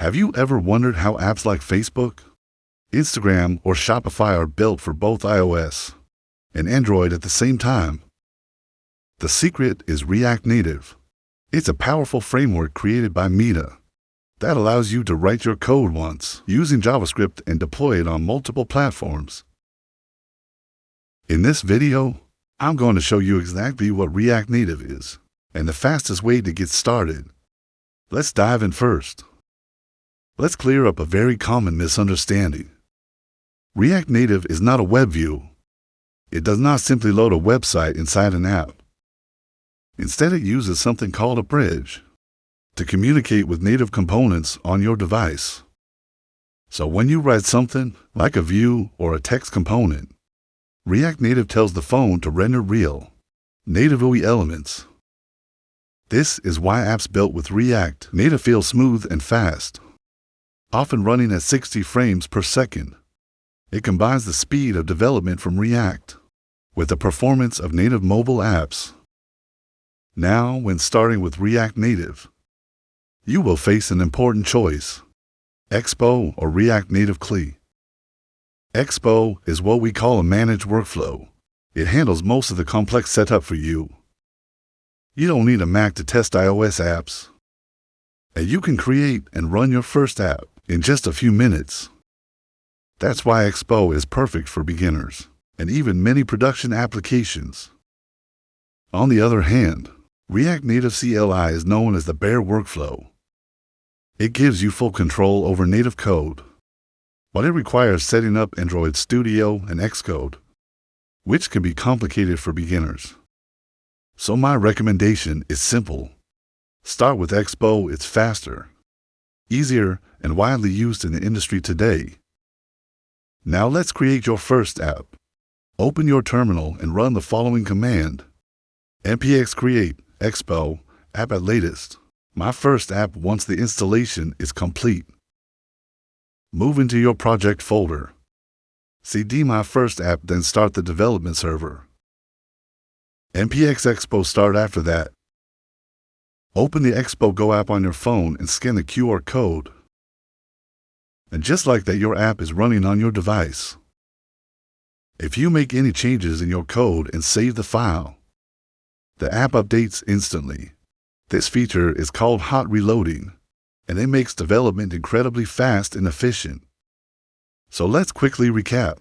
Have you ever wondered how apps like Facebook, Instagram, or Shopify are built for both iOS and Android at the same time? The secret is React Native. It's a powerful framework created by Meta that allows you to write your code once using JavaScript and deploy it on multiple platforms. In this video, I'm going to show you exactly what React Native is and the fastest way to get started. Let's dive in first. Let's clear up a very common misunderstanding. React Native is not a web view. It does not simply load a website inside an app. Instead, it uses something called a bridge to communicate with native components on your device. So when you write something like a view or a text component, React Native tells the phone to render real, native GUI elements. This is why apps built with React Native feel smooth and fast, often running at 60 frames per second. It combines the speed of development from React with the performance of native mobile apps. Now, when starting with React Native, you will face an important choice: Expo or React Native CLI. Expo is what we call a managed workflow. It handles most of the complex setup for you. You don't need a Mac to test iOS apps, and you can create and run your first app in just a few minutes. That's why Expo is perfect for beginners and even many production applications. On the other hand, React Native CLI is known as the bare workflow. It gives you full control over native code, but it requires setting up Android Studio and Xcode, which can be complicated for beginners. So my recommendation is simple. Start with Expo. It's faster, easier, and widely used in the industry today. Now let's create your first app. Open your terminal and run the following command: npx create-expo-app at latest. MyFirstApp once the installation is complete. Move into your project folder. cd MyFirstApp, then start the development server. npx expo start after that. Open the Expo Go app on your phone and scan the QR code. And just like that, your app is running on your device. If you make any changes in your code and save the file, the app updates instantly. This feature is called hot reloading, and it makes development incredibly fast and efficient. So let's quickly recap.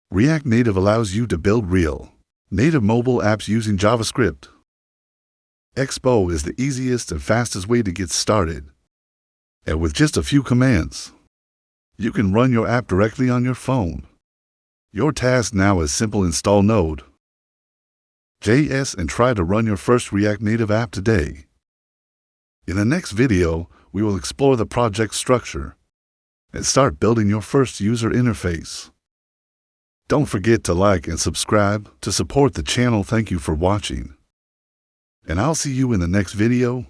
React Native allows you to build real, native mobile apps using JavaScript. Expo is the easiest and fastest way to get started. And with just a few commands, you can run your app directly on your phone. Your task now is simple: install Node.js and try to run your first React Native app today. In the next video, we will explore the project structure and start building your first user interface. Don't forget to like and subscribe to support the channel. Thank you for watching, and I'll see you in the next video.